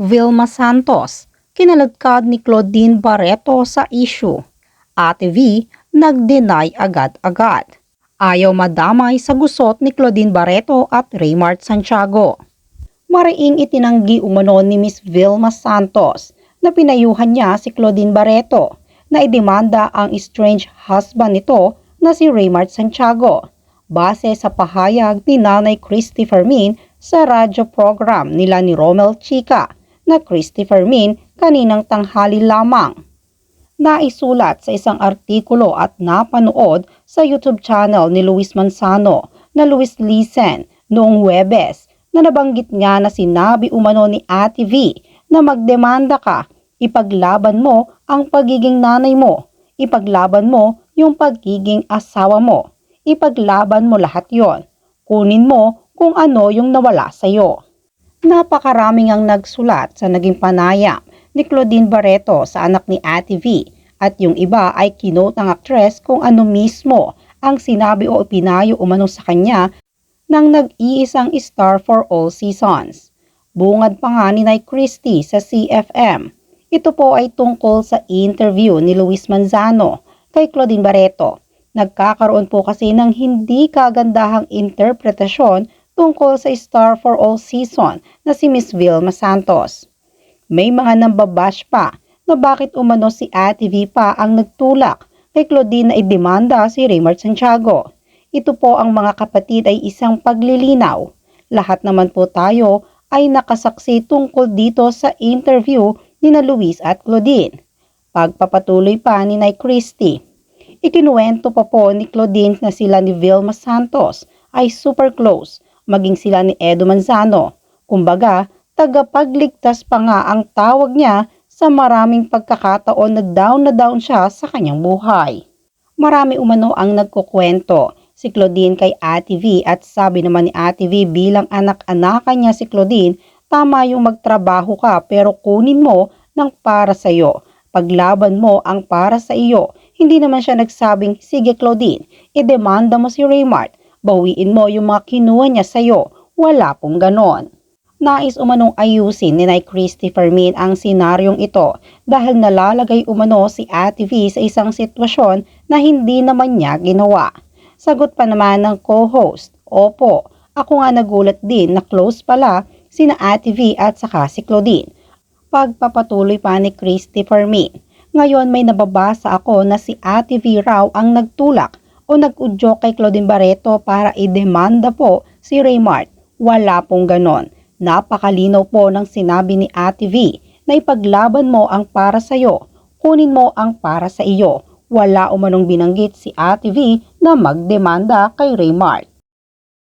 Vilma Santos, kinaladkad ni Claudine Barreto sa issue. Ate V, nag-deny agad-agad. Ayaw madamay sa gusot ni Claudine Barreto at Raymart Santiago. Mariing itinanggi umano ni Miss Vilma Santos na pinayuhan niya si Claudine Barreto na idemanda ang estranged husband nito na si Raymart Santiago base sa pahayag ni Nanay Christy Fermin sa radyo program nila ni Romel Chica na Christy Fermin kaninang tanghali lamang. Naisulat sa isang artikulo at napanood sa YouTube channel ni Luis Manzano na Luis Lisen noong Huwebes na nabanggit nga na sinabi umano ni Ate V na magdemanda ka, ipaglaban mo ang pagiging nanay mo, ipaglaban mo yung pagiging asawa mo, ipaglaban mo lahat yon, kunin mo kung ano yung nawala sa'yo. Napakaraming ang nagsulat sa naging panayam ni Claudine Barreto sa anak ni Ate V at yung iba ay kinote ng aktres kung ano mismo ang sinabi o ipinayo umano sa kanya ng nag-iisang star for all seasons. Bungad pa nga ni Nay Christy sa CFM. Ito po ay tungkol sa interview ni Luis Manzano kay Claudine Barreto. Nagkakaroon po kasi ng hindi kagandahang interpretasyon tungkol sa star for all season na si Miss Vilma Santos. May mga nambabash pa na bakit umano si Ate V pa ang nagtulak kay Claudine na idemanda si Raymart Santiago. Ito po ang mga kapatid ay isang paglilinaw. Lahat naman po tayo ay nakasaksi tungkol dito sa interview ni na Luis at Claudine. Pagpapatuloy pa ni Nay Christy. Ikinuwento pa po ni Claudine na sila ni Vilma Santos ay super close, maging sila ni Edo Manzano. Kumbaga, tagapagligtas pa nga ang tawag niya sa maraming pagkakataon na down siya sa kanyang buhay. Marami umano ang nagkukwento si Claudine kay Ate V at sabi naman ni Ate V bilang anak-anakan niya si Claudine, tama yung magtrabaho ka pero kunin mo ng para sa iyo. Paglaban mo ang para sa iyo. Hindi naman siya nagsabing, sige Claudine, idemanda mo si Raymart. Bawiin mo yung mga kinuha niya sa'yo. Wala pong ganon. Nais umanong ayusin ni Nay Christy Fermin ang senaryong ito dahil nalalagay umano si Ate V sa isang sitwasyon na hindi naman niya ginawa. Sagot pa naman ng co-host, opo, ako nga nagulat din na close pala sina Ate V at saka si Claudine. Pagpapatuloy pa ni Christy Fermin, ngayon may nababasa ako na si Ate V raw ang nagtulak o nag-udyok kay Claudine Barreto para idemanda po si Raymart. Wala pong ganon. Napakalinaw po ng sinabi ni Ate V na ipaglaban mo ang para sa iyo, kunin mo ang para sa iyo. Wala umanong binanggit si Ate V na magdemanda kay Raymart.